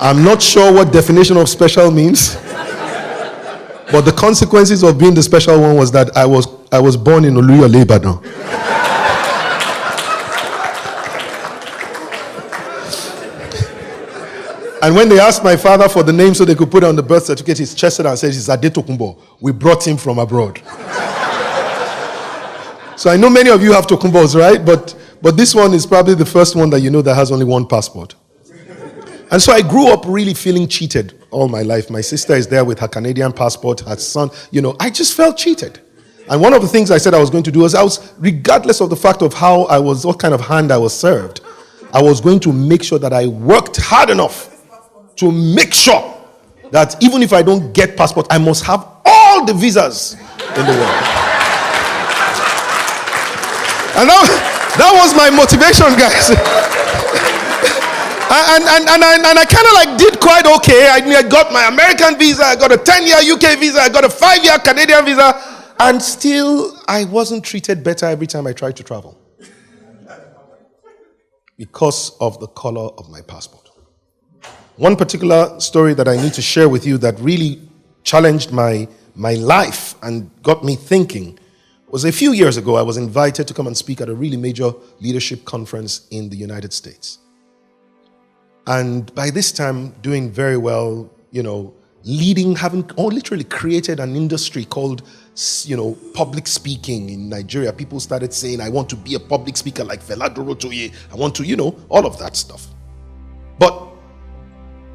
I'm not sure what definition of special means. But the consequences of being the special one was that I was born in Oluyole, Ibadan. And when they asked my father for the name so they could put it on the birth certificate, he chested and said, "It's Adetokunbo. We brought him from abroad." So I know many of you have Tokumbos, right? But this one is probably the first one that you know that has only one passport. And so I grew up really feeling cheated all my life. My sister is there with her Canadian passport, her son, I just felt cheated. And one of the things I said I was going to do was regardless of the fact of what kind of hand I was served, I was going to make sure that I worked hard enough to make sure that even if I don't get passport, I must have all the visas in the world. And that was my motivation, guys. And I kind of like did quite okay. I got my American visa, I got a 10-year UK visa, I got a 5-year Canadian visa, and still I wasn't treated better every time I tried to travel because of the color of my passport. One particular story that I need to share with you that really challenged my life and got me thinking was a few years ago. I was invited to come and speak at a really major leadership conference in the United States. And by this time, doing very well, leading, having literally created an industry called, public speaking in Nigeria. People started saying, "I want to be a public speaker like Fela Durotoye. I want to, all of that stuff." But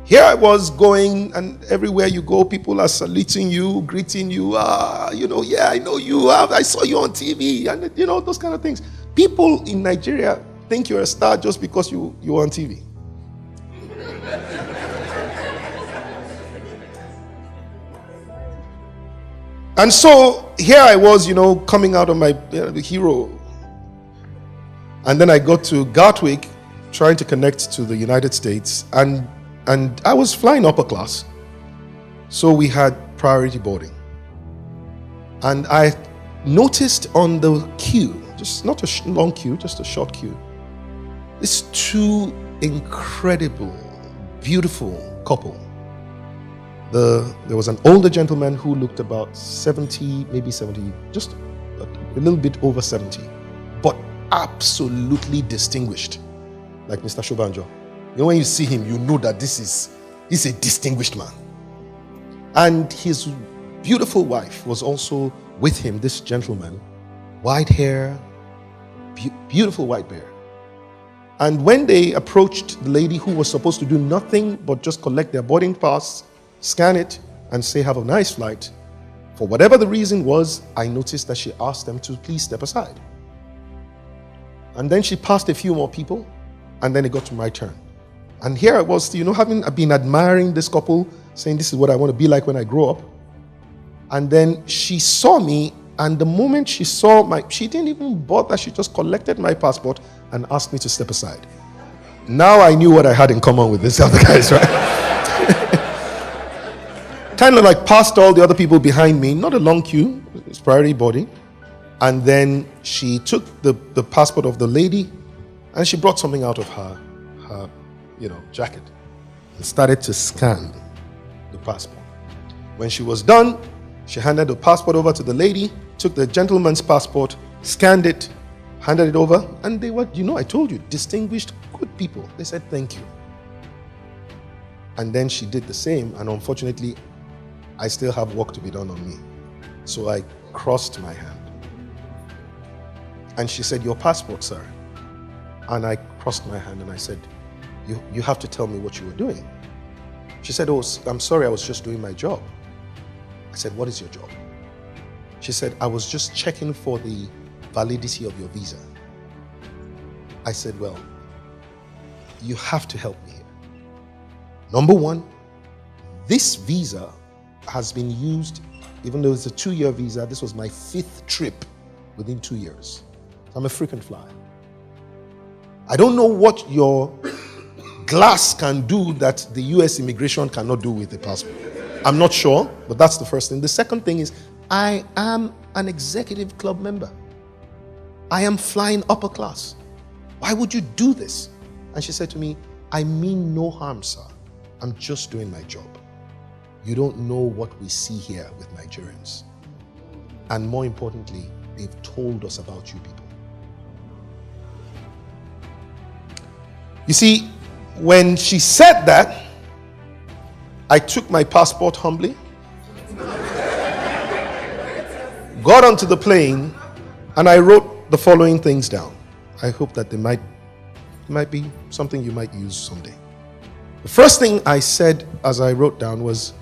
here I was going, and everywhere you go, people are saluting you, greeting you. Yeah, I know you. I saw you on TV, and those kind of things. People in Nigeria think you're a star just because you're on TV. And so here I was, coming out of my hero. And then I got to Gatwick, trying to connect to the United States, and I was flying upper class. So we had priority boarding. And I noticed on the queue, just not a long queue, just a short queue, these two incredible, beautiful couple. There was an older gentleman who looked about 70, maybe 70, just a little bit over 70, but absolutely distinguished, like Mr. Shobanjo. When you see him, you know that he's a distinguished man. And his beautiful wife was also with him, this gentleman, white hair, beautiful white hair. And when they approached the lady who was supposed to do nothing but just collect their boarding pass, scan it, and say, "Have a nice flight," for whatever the reason was, I noticed that she asked them to please step aside. And then she passed a few more people, and then it got to my turn. And here I was, having been admiring this couple, saying, "This is what I want to be like when I grow up." And then she saw me, and the moment she saw she didn't even bother, she just collected my passport and asked me to step aside. Now I knew what I had in common with these other guys, right? Kind of like passed all the other people behind me, not a long queue, it's priority boarding. And then she took the passport of the lady, and she brought something out of her jacket and started to scan the passport. When she was done, she handed the passport over to the lady, took the gentleman's passport, scanned it, handed it over, and they were, I told you, distinguished, good people. They said, "Thank you." And then she did the same, and unfortunately, I still have work to be done on me. So I crossed my hand. And she said, "Your passport, sir." And I crossed my hand and I said, you have to tell me what you were doing." She said, "Oh, I'm sorry, I was just doing my job." I said, "What is your job?" She said, "I was just checking for the validity of your visa." I said, "Well, you have to help me here. Number one, this visa has been used, even though it's a 2-year visa, this was my 5th trip within 2 years. I'm a frequent flyer. I don't know what your glass can do that the US immigration cannot do with a passport. I'm not sure, but that's the first thing. The second thing is, I am an executive club member. I am flying upper class. Why would you do this?" And she said to me, "I mean no harm, sir. I'm just doing my job. You don't know what we see here with Nigerians. And more importantly, they've told us about you people. You see, when she said that, I took my passport humbly, got onto the plane, and I wrote the following things down. I hope that they might be something you might use someday. The first thing I said as I wrote down was,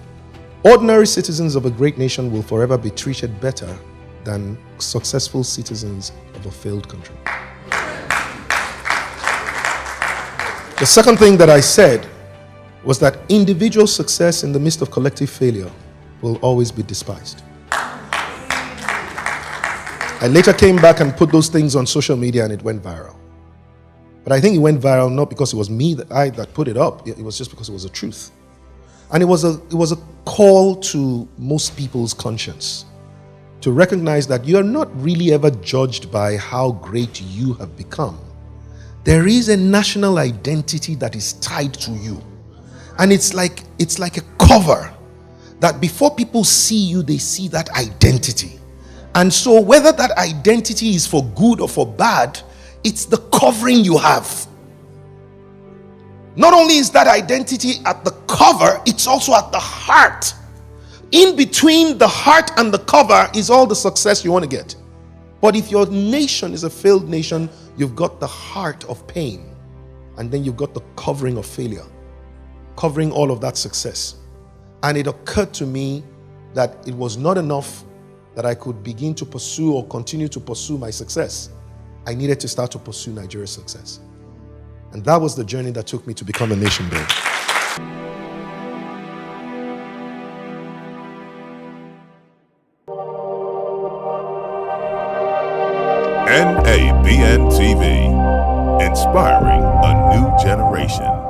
ordinary citizens of a great nation will forever be treated better than successful citizens of a failed country. The second thing that I said was that individual success in the midst of collective failure will always be despised. I later came back and put those things on social media and it went viral. But I think it went viral not because it was me that put it up. It was just because it was the truth. And it was a call to most people's conscience to recognize that you are not really ever judged by how great you have become. There is a national identity that is tied to you. And it's like a cover that before people see you, they see that identity. And so whether that identity is for good or for bad, it's the covering you have. Not only is that identity at the cover, it's also at the heart. In between the heart and the cover is all the success you want to get. But if your nation is a failed nation, you've got the heart of pain. And then you've got the covering of failure, covering all of that success. And it occurred to me that it was not enough that I could begin to pursue or continue to pursue my success. I needed to start to pursue Nigeria's success. And that was the journey that took me to become a nation builder. NABN TV, inspiring a new generation.